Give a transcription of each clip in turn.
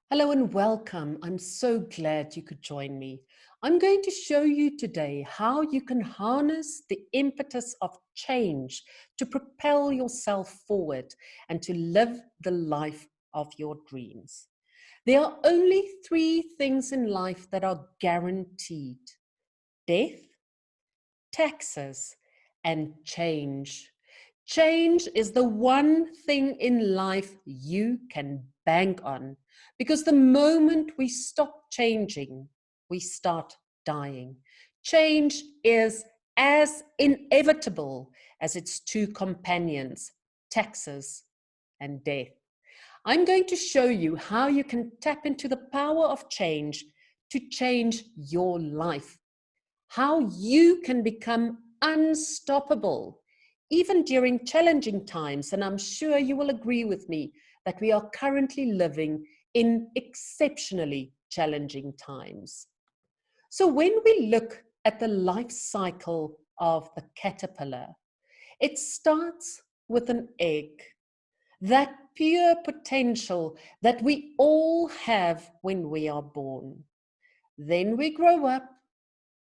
Hello and welcome. I'm so glad you could join me. I'm going to show you today how you can harness the impetus of change to propel yourself forward and to live the life of your dreams. There are only three things in life that are guaranteed: death, taxes, and change. Change is the one thing in life you can bank on, because the moment we stop changing, we start dying. Change is as inevitable as its two companions, taxes and death. I'm going to show you how you can tap into the power of change to change your life, how you can become unstoppable, even during challenging times. And I'm sure you will agree with me that we are currently living in exceptionally challenging times. So when we look at the life cycle of the caterpillar, it starts with an egg, that pure potential that we all have when we are born. Then we grow up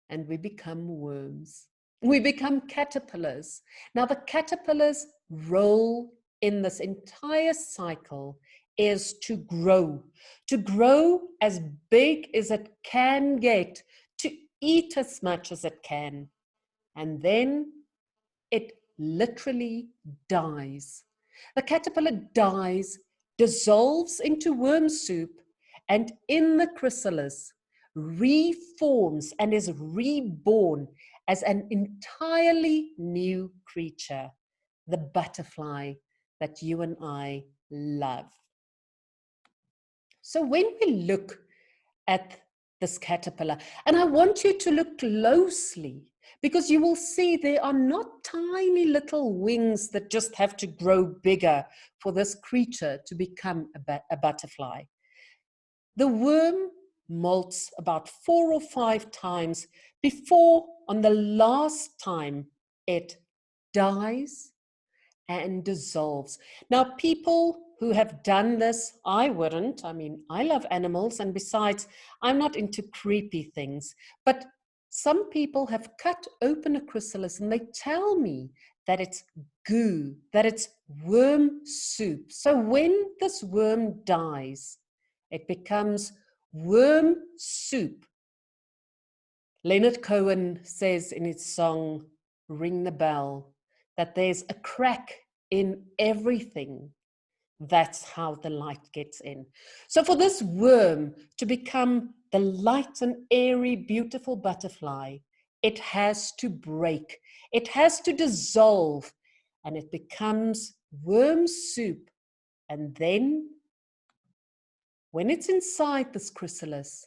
and we become worms. We become caterpillars. Now, the caterpillar's role in this entire cycle is to grow as big as it can get, to eat as much as it can. And then it literally dies. The caterpillar dies, dissolves into worm soup, and in the chrysalis reforms and is reborn as an entirely new creature, the butterfly that you and I love. So when we look at this caterpillar, and I want you to look closely, because you will see there are not tiny little wings that just have to grow bigger for this creature to become a butterfly. The worm molts about 4 or 5 times before, on the last time, it dies and dissolves. Now, people who have done this, I wouldn't. I mean, I love animals, and besides, I'm not into creepy things. But some people have cut open a chrysalis and they tell me that it's goo, that it's worm soup. So when this worm dies, it becomes worm soup. Leonard Cohen says in his song, Ring the Bell, that there's a crack in everything. That's how the light gets in. So for this worm to become the light and airy, beautiful butterfly, it has to break. It has to dissolve, and it becomes worm soup. And then, when it's inside this chrysalis,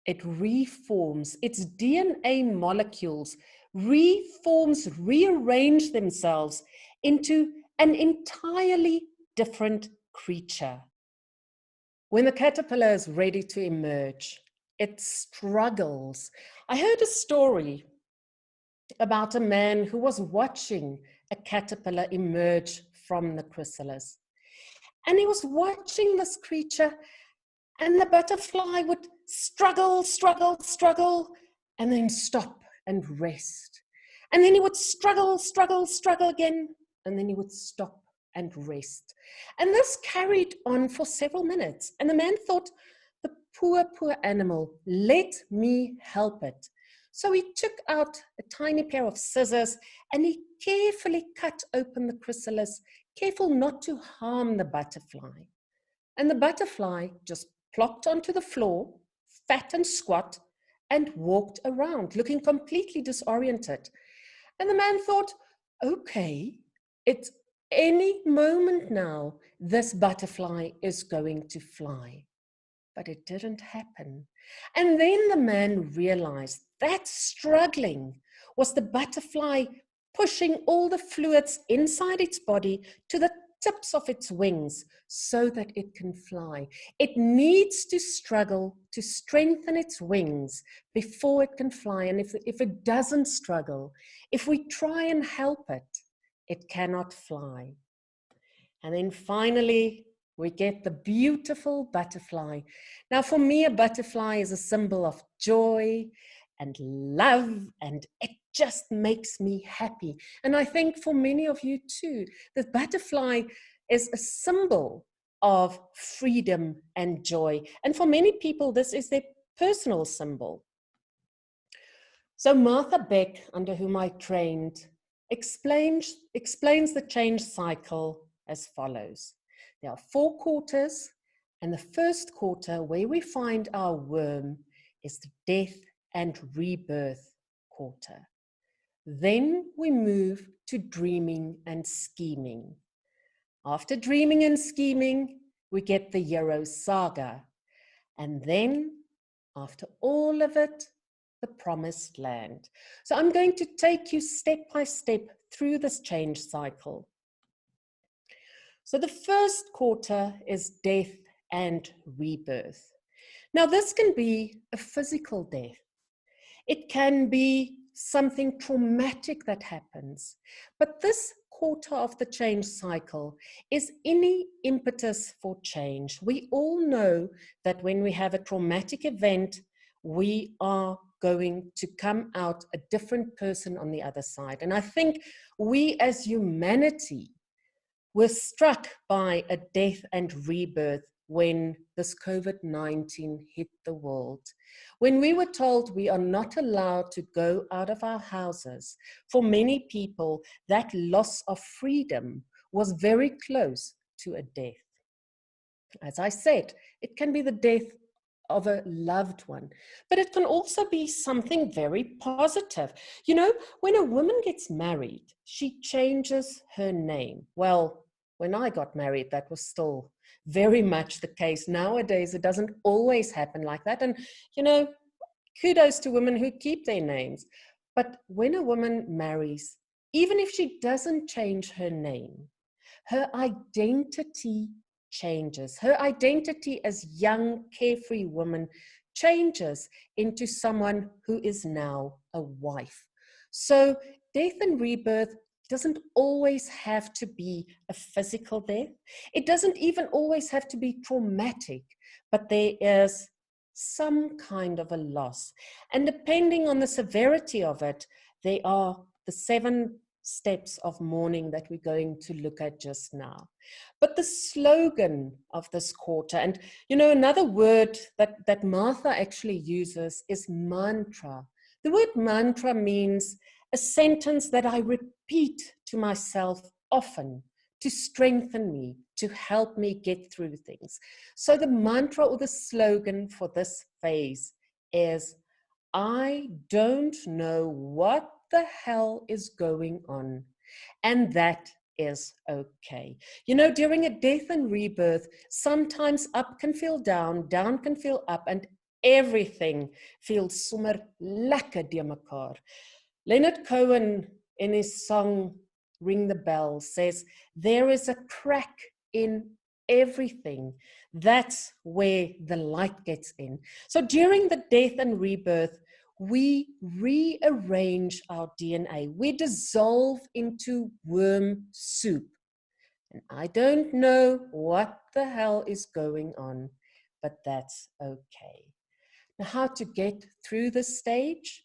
it reforms, its DNA molecules reforms, rearrange themselves into an entirely different creature. When the caterpillar is ready to emerge, it struggles. I heard a story about a man who was watching a caterpillar emerge from the chrysalis. And he was watching this creature, and the butterfly would struggle, struggle, struggle, and then stop and rest. And then he would struggle, struggle, struggle again, and then he would stop and rest. And this carried on for several minutes. And the man thought, the poor, poor animal, let me help it. So he took out a tiny pair of scissors and he carefully cut open the chrysalis, careful not to harm the butterfly. And the butterfly just plopped onto the floor, fat and squat, and walked around, looking completely disoriented. And the man thought, okay, it's any moment now, this butterfly is going to fly. But it didn't happen. And then the man realized that struggling was the butterfly pushing all the fluids inside its body to the tips of its wings so that it can fly. It needs to struggle to strengthen its wings before it can fly. And if it doesn't struggle, if we try and help it, it cannot fly. And then finally, we get the beautiful butterfly. Now, for me, a butterfly is a symbol of joy and love, and it just makes me happy. And I think for many of you too, the butterfly is a symbol of freedom and joy. And for many people, this is their personal symbol. So Martha Beck, under whom I trained, explains the change cycle as follows. There are 4 quarters, and the first quarter, where we find our worm, is the death and rebirth quarter. Then we move to dreaming and scheming. After dreaming and scheming, we get the hero saga. And then, after all of it, the promised land. So I'm going to take you step by step through this change cycle. So the first quarter is death and rebirth. Now, this can be a physical death. It can be something traumatic that happens. But this quarter of the change cycle is any impetus for change. We all know that when we have a traumatic event, we are going to come out a different person on the other side. And I think we as humanity were struck by a death and rebirth when this COVID-19 hit the world. When we were told we are not allowed to go out of our houses, for many people, that loss of freedom was very close to a death. As I said, it can be the death of a loved one, but it can also be something very positive. You know, when a woman gets married, she changes her name. Well, when I got married, that was still very much the case. Nowadays, it doesn't always happen like that. And, you know, kudos to women who keep their names. But when a woman marries, even if she doesn't change her name, her identity changes. Her identity as young, carefree woman changes into someone who is now a wife. So death and rebirth doesn't always have to be a physical death. It doesn't even always have to be traumatic, but there is some kind of a loss. And depending on the severity of it, there are the 7 steps of mourning that we're going to look at just now. But the slogan of this quarter, and you know, another word that Martha actually uses is mantra. The word mantra means a sentence that I repeat to myself often to strengthen me, to help me get through things. So the mantra or the slogan for this phase is, I don't know what the hell is going on, and that is okay. You know, during a death and rebirth, sometimes up can feel down can feel up, and everything feels sommer lekker de mekaar. Leonard Cohen, in his song Ring the Bell, says, there is a crack in everything. That's where the light gets in. So during the death and rebirth, we rearrange our DNA. We dissolve into worm soup. And I don't know what the hell is going on, but that's okay. Now, how to get through this stage?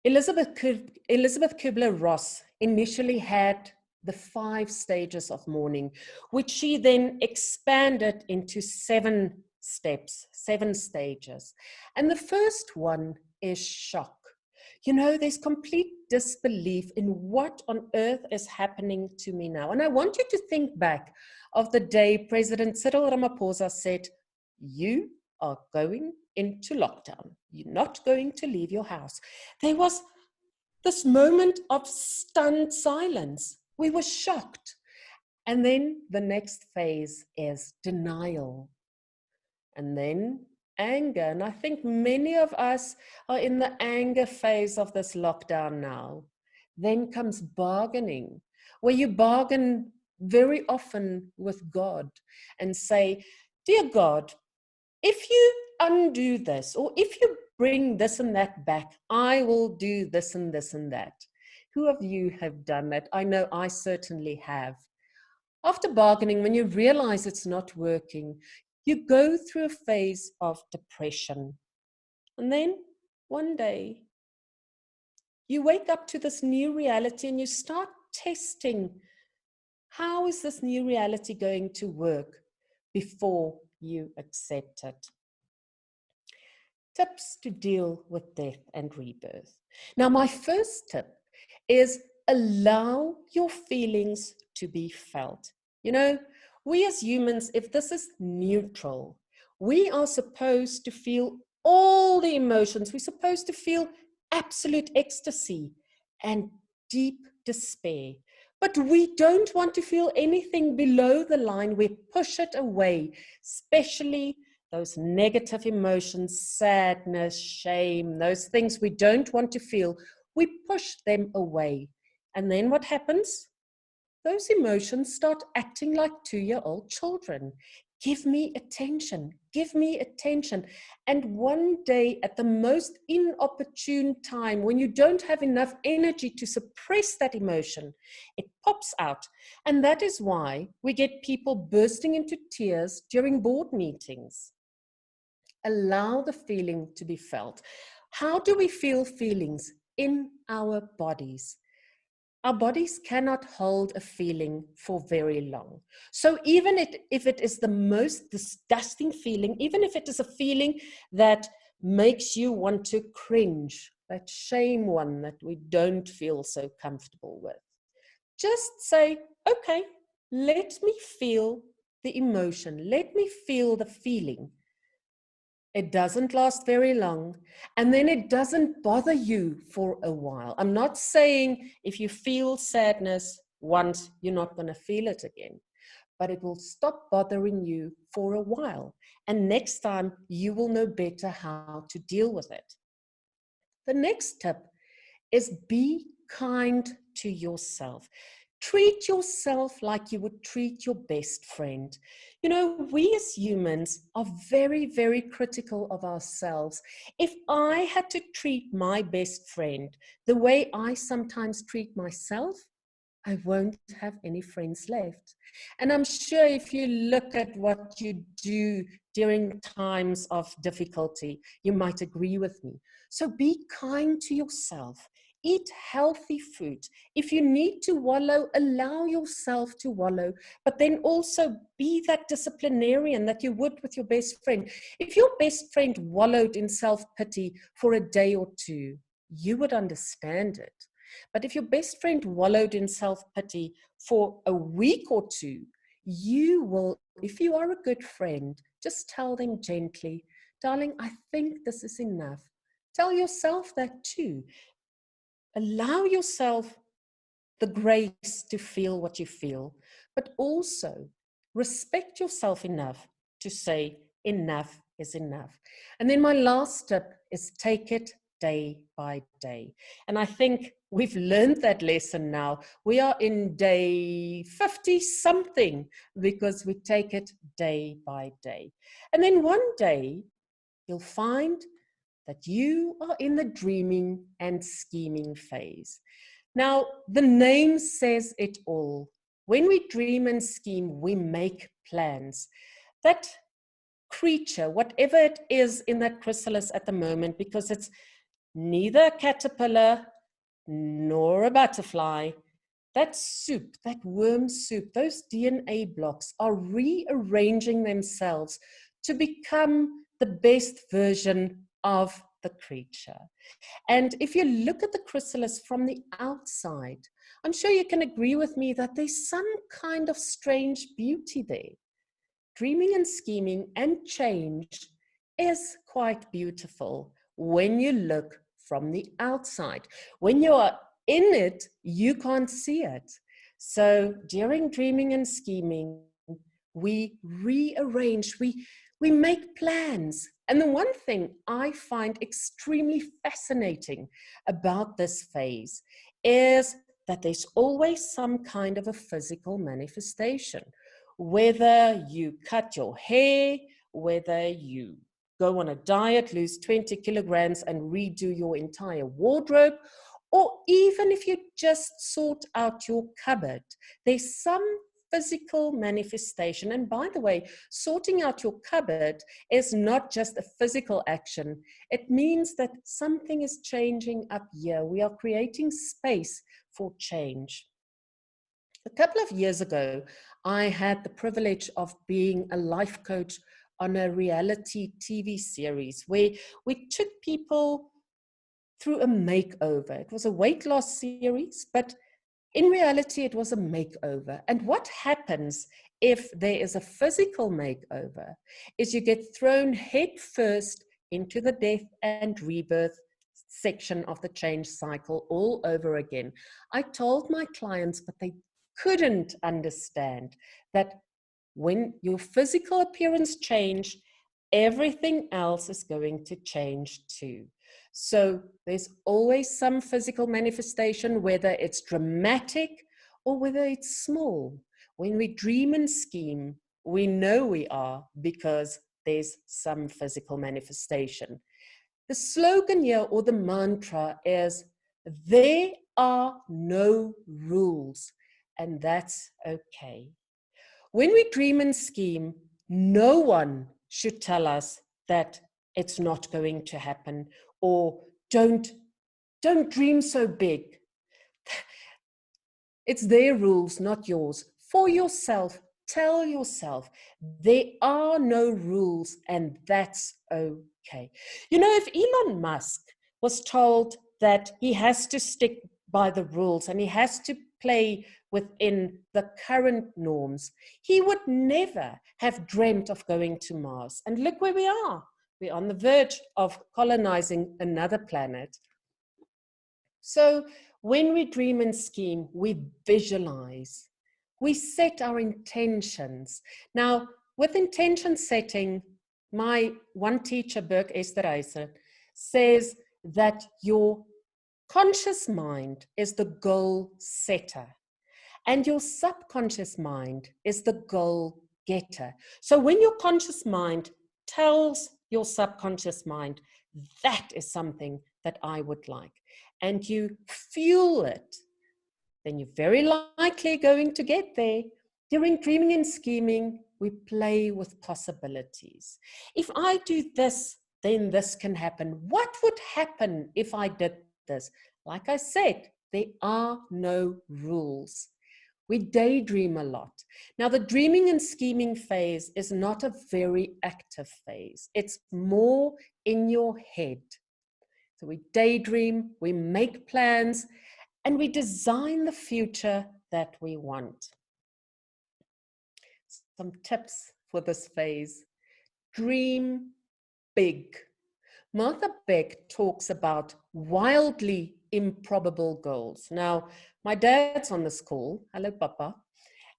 Elizabeth Kubler-Ross initially had the 5 stages of mourning, which she then expanded into 7 steps, 7 stages. And the first one is shock. You know, there's complete disbelief in what on earth is happening to me now. And I want you to think back of the day President Cyril Ramaphosa said, you are going into lockdown. You're not going to leave your house. There was this moment of stunned silence. We were shocked. And then the next phase is denial. And then anger. And I think many of us are in the anger phase of this lockdown now. Then comes bargaining, where you bargain very often with God and say, dear God, if you undo this, or if you bring this and that back, I will do this and this and that. Who of you have done that? I know I certainly have. After bargaining, when you realize it's not working, you go through a phase of depression. And then one day, you wake up to this new reality and you start testing, how is this new reality going to work before you accept it? Tips to deal with death and rebirth. Now, my first tip is allow your feelings to be felt. You know, we as humans, if this is neutral, we are supposed to feel all the emotions. We're supposed to feel absolute ecstasy and deep despair. But we don't want to feel anything below the line. We push it away, especially those negative emotions, sadness, shame, those things we don't want to feel. We push them away. And then what happens? Those emotions start acting like 2-year-old children. Give me attention, give me attention. And one day, at the most inopportune time, when you don't have enough energy to suppress that emotion, it pops out. And that is why we get people bursting into tears during board meetings. Allow the feeling to be felt. How do we feel feelings? In our bodies. Our bodies cannot hold a feeling for very long. So even if it is the most disgusting feeling, even if it is a feeling that makes you want to cringe, that shame one that we don't feel so comfortable with, just say, okay, let me feel the emotion. Let me feel the feeling. It doesn't last very long, and then it doesn't bother you for a while. I'm not saying if you feel sadness once, you're not going to feel it again, but it will stop bothering you for a while. And next time, you will know better how to deal with it. The next tip is be kind to yourself. Treat yourself like you would treat your best friend. You know, we as humans are very, very critical of ourselves. If I had to treat my best friend the way I sometimes treat myself, I won't have any friends left. And I'm sure if you look at what you do during times of difficulty, you might agree with me. So be kind to yourself. Eat healthy food. If you need to wallow, allow yourself to wallow, but then also be that disciplinarian that you would with your best friend. If your best friend wallowed in self-pity for a day or two, you would understand it. But if your best friend wallowed in self-pity for a week or two, you will, if you are a good friend, just tell them gently, darling, I think this is enough. Tell yourself that too. Allow yourself the grace to feel what you feel, but also respect yourself enough to say enough is enough. And then my last tip is take it day by day. And I think we've learned that lesson now. We are in day 50 something because we take it day by day. And then one day you'll find that you are in the dreaming and scheming phase. Now, the name says it all. When we dream and scheme, we make plans. That creature, whatever it is in that chrysalis at the moment, because it's neither a caterpillar nor a butterfly, that soup, that worm soup, those DNA blocks are rearranging themselves to become the best version of the creature. And if you look at the chrysalis from the outside, I'm sure you can agree with me that there's some kind of strange beauty there. Dreaming and scheming and change is quite beautiful when you look from the outside. When you are in it, you can't see it. So during dreaming and scheming, we rearrange, we make plans. And the one thing I find extremely fascinating about this phase is that there's always some kind of a physical manifestation. Whether you cut your hair, whether you go on a diet, lose 20 kilograms and redo your entire wardrobe, or even if you just sort out your cupboard, there's some physical manifestation. And by the way, sorting out your cupboard is not just a physical action. It means that something is changing up here. We are creating space for change. A couple of years ago, I had the privilege of being a life coach on a reality TV series where we took people through a makeover. It was a weight loss series, but in reality, it was a makeover. And what happens if there is a physical makeover is you get thrown head first into the death and rebirth section of the change cycle all over again. I told my clients, but they couldn't understand that when your physical appearance changed, everything else is going to change too. So there's always some physical manifestation, whether it's dramatic or whether it's small. When we dream and scheme, we know we are because there's some physical manifestation. The slogan here, or the mantra, is there are no rules, and that's okay. When we dream and scheme, no one should tell us that it's not going to happen, or don't dream so big. It's their rules, not yours. For yourself, tell yourself there are no rules, and that's okay. You know, if Elon Musk was told that he has to stick by the rules and he has to play within the current norms, he would never have dreamt of going to Mars. And look where we are. We're on the verge of colonizing another planet. So when we dream and scheme, we visualize, we set our intentions. Now, with intention setting, my one teacher, Burke Esterhuizen, says that your conscious mind is the goal setter and your subconscious mind is the goal getter. So when your conscious mind tells your subconscious mind, that is something that I would like, and you fuel it, then you're very likely going to get there. During dreaming and scheming, we play with possibilities. If I do this, then this can happen. What would happen if I did this? Like I said, there are no rules. We daydream a lot. Now, the dreaming and scheming phase is not a very active phase. It's more in your head. So we daydream, we make plans, and we design the future that we want. Some tips for this phase. Dream big. Martha Beck talks about wildly improbable goals. Now, my dad's on this call. Hello, Papa.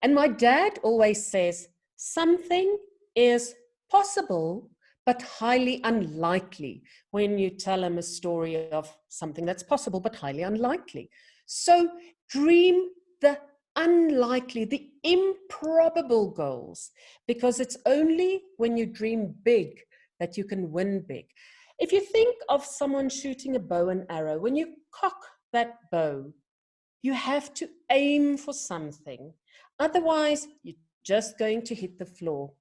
And my dad always says, something is possible, but highly unlikely, when you tell him a story of something that's possible, but highly unlikely. So dream the unlikely, the improbable goals, because it's only when you dream big that you can win big. If you think of someone shooting a bow and arrow, when you cock that bow, you have to aim for something. Otherwise, you're just going to hit the floor.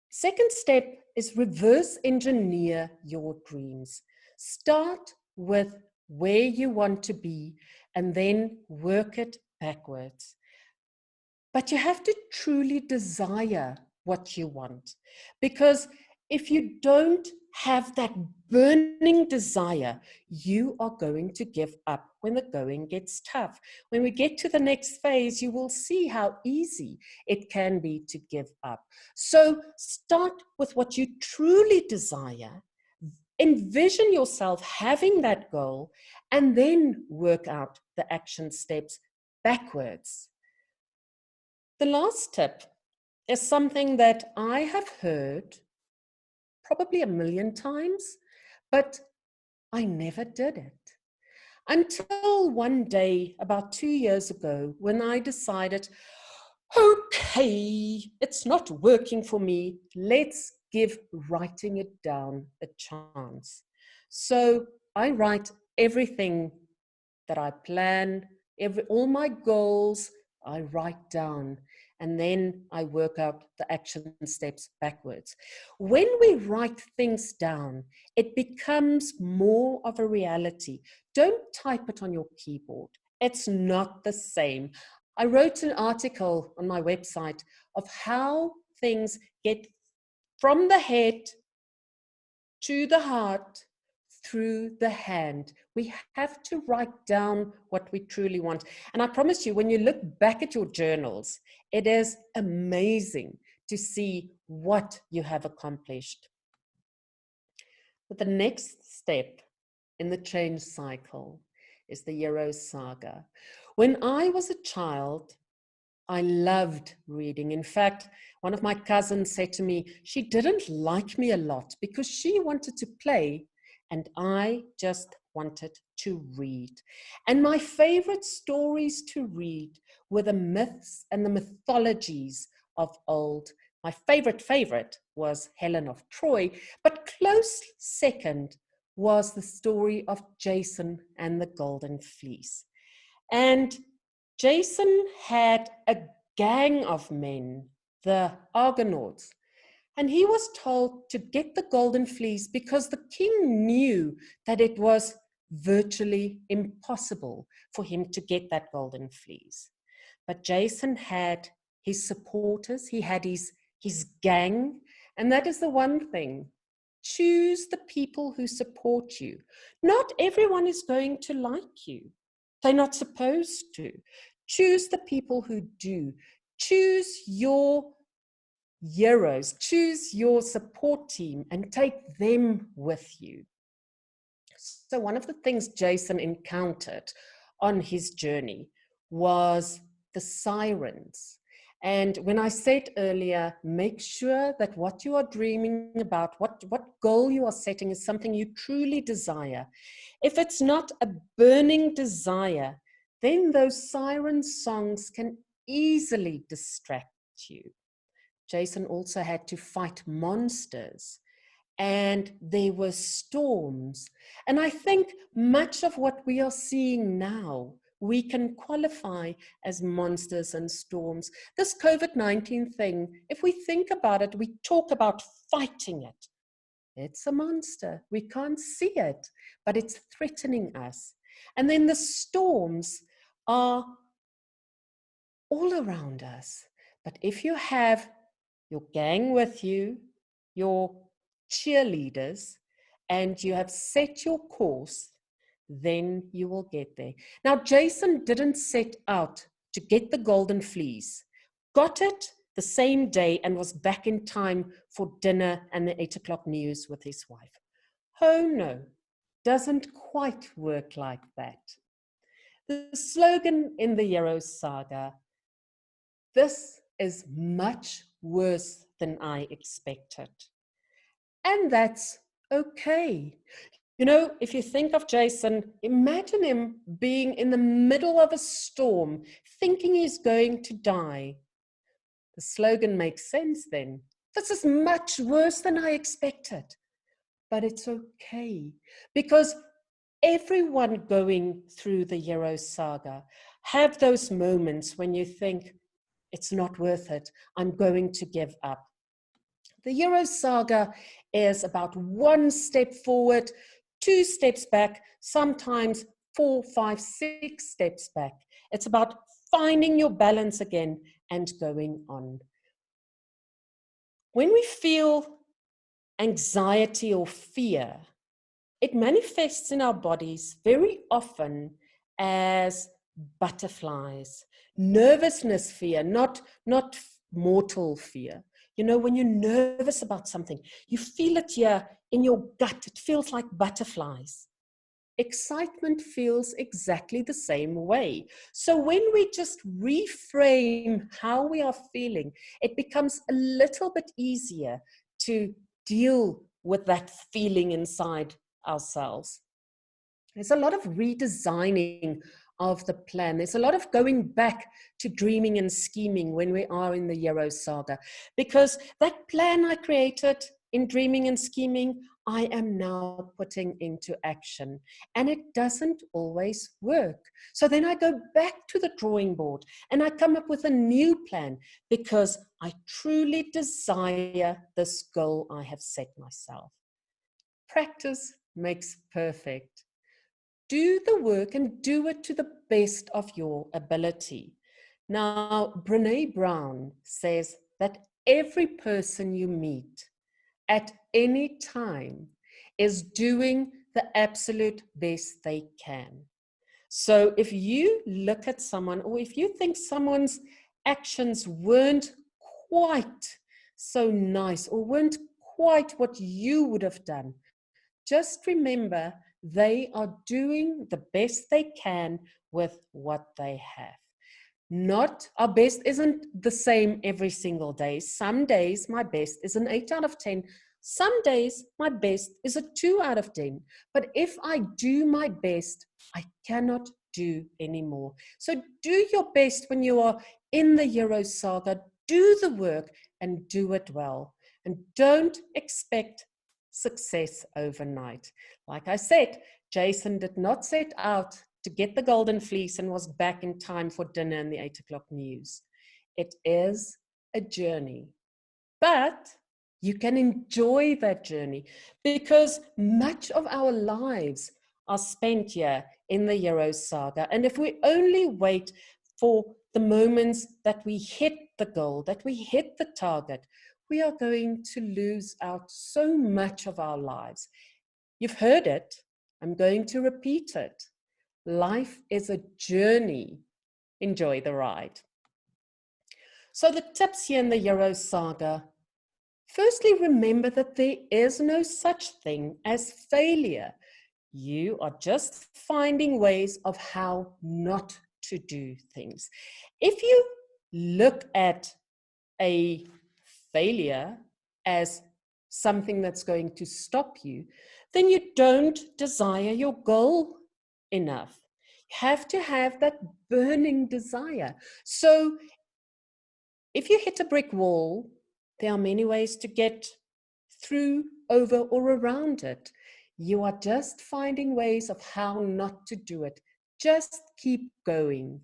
Second step is reverse engineer your dreams. Start with where you want to be and then work it backwards. But you have to truly desire what you want, because if you don't have that burning desire, you are going to give up when the going gets tough. When we get to the next phase, you will see how easy it can be to give up. So start with what you truly desire, envision yourself having that goal, and then work out the action steps backwards. The last tip is something that I have heard probably 1,000,000 times, but I never did it. Until one day, about 2 years ago, when I decided, okay, it's not working for me, let's give writing it down a chance. So I write everything that I plan, all my goals, I write down, and then I work out the action steps backwards. When we write things down, it becomes more of a reality. Don't type it on your keyboard. It's not the same. I wrote an article on my website of how things get from the head to the heart through the hand. We have to write down what we truly want. And I promise you, when you look back at your journals, it is amazing to see what you have accomplished. But the next step in the change cycle is the hero saga. When I was a child, I loved reading. In fact, one of my cousins said to me, she didn't like me a lot because she wanted to play and I just wanted to read. And my favorite stories to read were the myths and the mythologies of old. My favorite was Helen of Troy, but close second was the story of Jason and the Golden Fleece. And Jason had a gang of men, the Argonauts, and he was told to get the Golden Fleece because the king knew that it was virtually impossible for him to get that Golden Fleece. But Jason had his supporters, he had his gang, and that is the one thing. Choose the people who support you. Not everyone is going to like you. They're not supposed to. Choose the people who do. Choose your heroes, choose your support team and take them with you. So one of the things Jason encountered on his journey was the sirens. And when I said earlier, make sure that what you are dreaming about, what goal you are setting is something you truly desire. If it's not a burning desire, then those siren songs can easily distract you. Jason also had to fight monsters, and there were storms. And I think much of what we are seeing now, we can qualify as monsters and storms. This COVID-19 thing, if we think about it, we talk about fighting it. It's a monster. We can't see it, but it's threatening us. And then the storms are all around us. But if you have your gang with you, your cheerleaders, and you have set your course, then you will get there. Now, Jason didn't set out to get the Golden Fleece, got it the same day and was back in time for dinner and the 8 o'clock news with his wife. Oh no, doesn't quite work like that. The slogan in the hero saga, this is much worse than I expected. And that's okay. You know, if you think of Jason, imagine him being in the middle of a storm, thinking he's going to die. The slogan makes sense then. This is much worse than I expected. But it's okay, because everyone going through the hero saga have those moments when you think, it's not worth it, I'm going to give up. The hero saga is about 1 step forward, 2 steps back, sometimes 4, 5, 6 steps back. It's about finding your balance again and going on. When we feel anxiety or fear, it manifests in our bodies very often as butterflies, nervousness fear, not mortal fear. You know, when you're nervous about something, you feel it here in your gut. It feels like butterflies. Excitement feels exactly the same way. So when we just reframe how we are feeling, it becomes a little bit easier to deal with that feeling inside ourselves. There's a lot of redesigning of the plan. There's a lot of going back to dreaming and scheming when we are in the hero saga, because that plan I created in dreaming and scheming, I am now putting into action. And it doesn't always work. So then I go back to the drawing board and I come up with a new plan because I truly desire this goal I have set myself. Practice makes perfect. Do the work and do it to the best of your ability. Now, Brené Brown says that every person you meet at any time is doing the absolute best they can. So if you look at someone, or if you think someone's actions weren't quite so nice or weren't quite what you would have done, just remember they are doing the best they can with what they have. Not our best isn't the same every single day. Some days my best is an 8 out of 10. Some days my best is a 2 out of 10. But if I do my best, I cannot do anymore. So do your best when you are in the Hero Saga. Do the work and do it well. And don't expect success overnight. Like I said, Jason did not set out to get the golden fleece and was back in time for dinner and the 8 o'clock news. It is a journey, but you can enjoy that journey because much of our lives are spent here in the Hero Saga. And if we only wait for the moments that we hit the goal, that we hit the target, we are going to lose out so much of our lives. You've heard it. I'm going to repeat it. Life is a journey. Enjoy the ride. So the tips here in the Hero Saga. Firstly, remember that there is no such thing as failure. You are just finding ways of how not to do things. If you look at a failure as something that's going to stop you, then you don't desire your goal enough. You have to have that burning desire. So if you hit a brick wall, there are many ways to get through, over, or around it. You are just finding ways of how not to do it. Just keep going.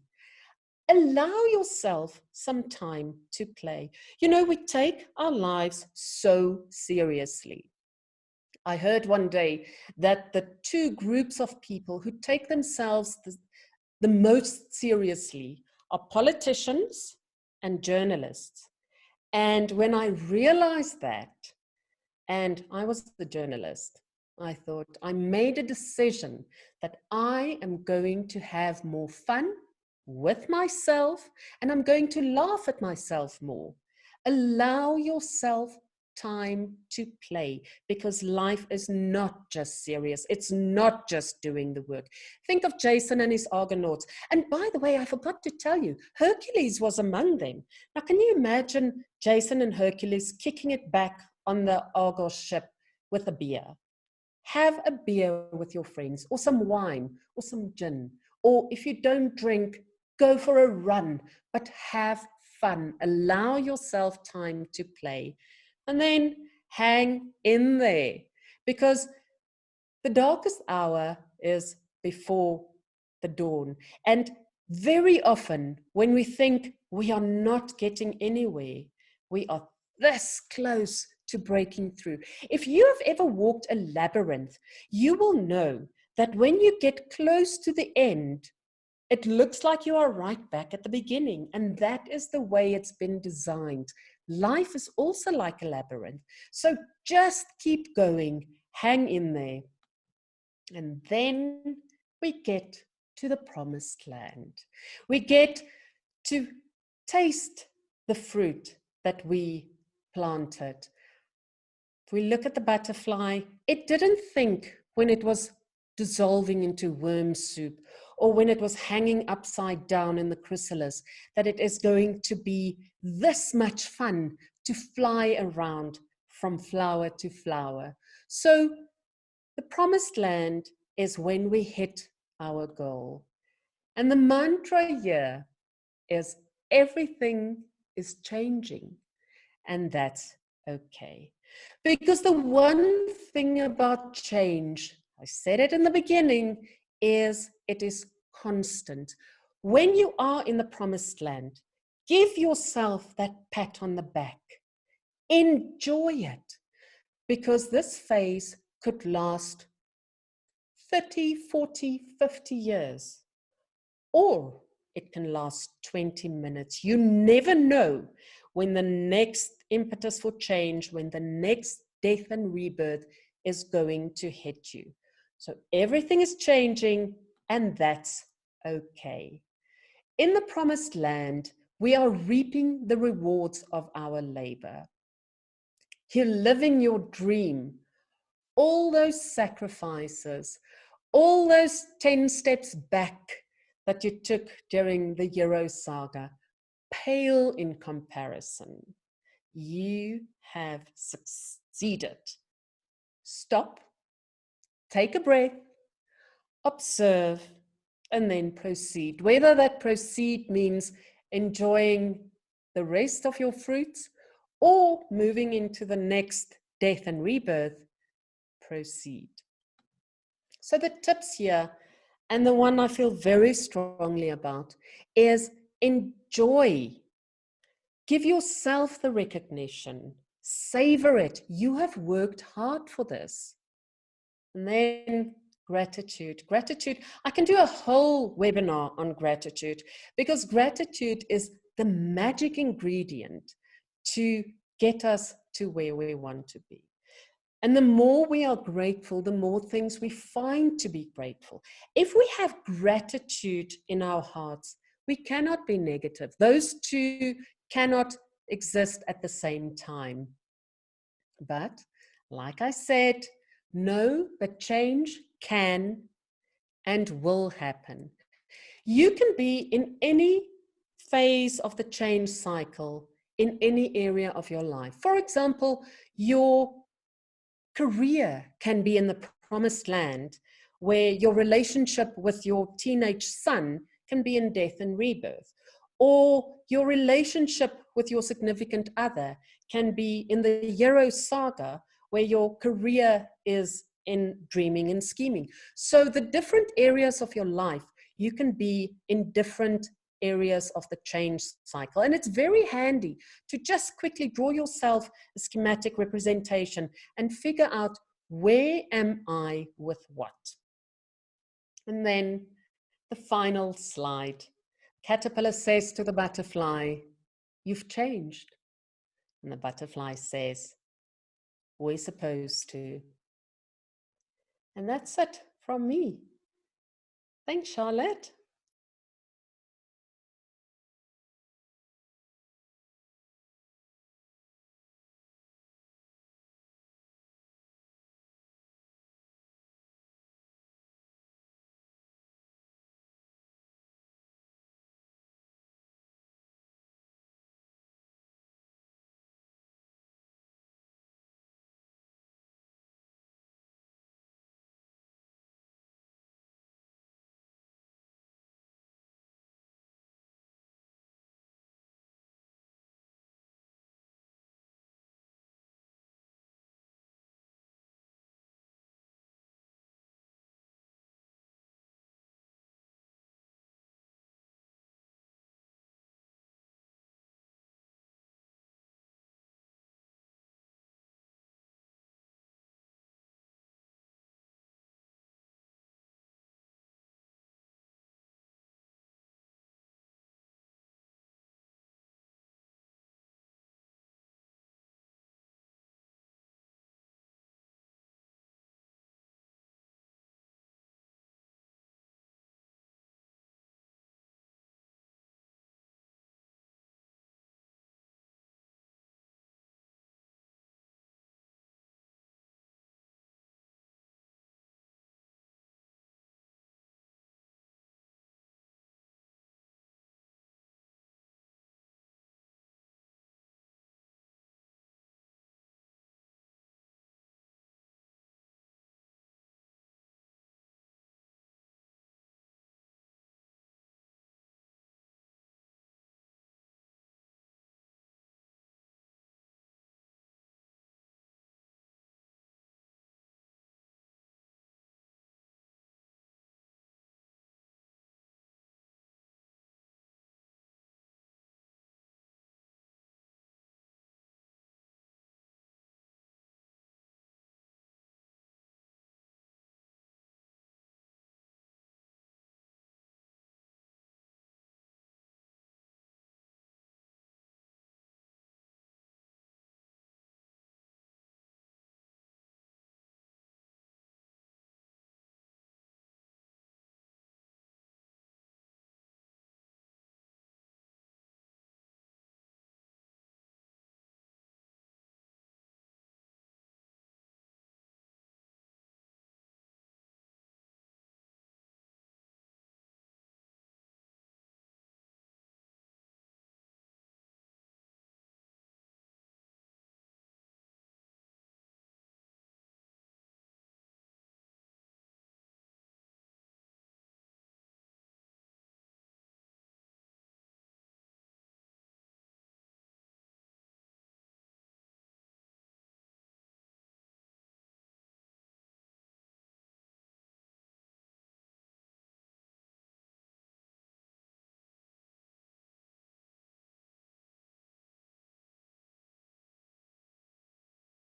Allow yourself some time to play. You know, we take our lives so seriously. I heard one day that the two groups of people who take themselves the most seriously are politicians and journalists. And when I realized that, and I was the journalist, I thought I made a decision that I am going to have more fun with myself and I'm going to laugh at myself more. Allow yourself time to play because life is not just serious. It's not just doing the work. Think of Jason and his Argonauts. And by the way, I forgot to tell you, Hercules was among them. Now, can you imagine Jason and Hercules kicking it back on the Argos ship with a beer? Have a beer with your friends, or some wine, or some gin. Or if you don't drink, go for a run, but have fun. Allow yourself time to play. And then hang in there, because the darkest hour is before the dawn. And very often, when we think we are not getting anywhere, we are this close to breaking through. If you have ever walked a labyrinth, you will know that when you get close to the end, it looks like you are right back at the beginning. And that is the way it's been designed. Life is also like a labyrinth. So just keep going, hang in there. And then we get to the promised land. We get to taste the fruit that we planted. If we look at the butterfly, it didn't think when it was dissolving into worm soup or when it was hanging upside down in the chrysalis that it is going to be this much fun to fly around from flower to flower. So the promised land is when we hit our goal. And the mantra here is everything is changing. And that's okay. Because the one thing about change, I said it in the beginning, is it is constant. When you are in the promised land, give yourself that pat on the back. Enjoy it, because this phase could last 30, 40, 50 years, or it can last 20 minutes. You never know when the next impetus for change, when the next death and rebirth is going to hit you. So everything is changing, and that's okay. In the promised land, we are reaping the rewards of our labor. You're living your dream. All those sacrifices, all those 10 steps back that you took during the Euro saga, pale in comparison. You have succeeded. Stop, take a breath, observe, and then proceed. Whether that proceed means enjoying the rest of your fruits or moving into the next death and rebirth, proceed. So the tips here, and the one I feel very strongly about, is enjoy. Give yourself the recognition. Savor it. You have worked hard for this. And then gratitude. Gratitude. I can do a whole webinar on gratitude, because gratitude is the magic ingredient to get us to where we want to be. And the more we are grateful, the more things we find to be grateful. If we have gratitude in our hearts, we cannot be negative. Those two cannot exist at the same time. But like I said, know that change can and will happen. You can be in any phase of the change cycle in any area of your life. For example, your career can be in the promised land, where your relationship with your teenage son can be in death and rebirth, or your relationship with your significant other can be in the Euro saga, where your career is in dreaming and scheming. So the different areas of your life, you can be in different areas of the change cycle. And it's very handy to just quickly draw yourself a schematic representation and figure out, where am I with what? And then the final slide. Caterpillar says to the butterfly, "You've changed." And the butterfly says, "We're supposed to." And that's it from me. Thanks, Charlotte.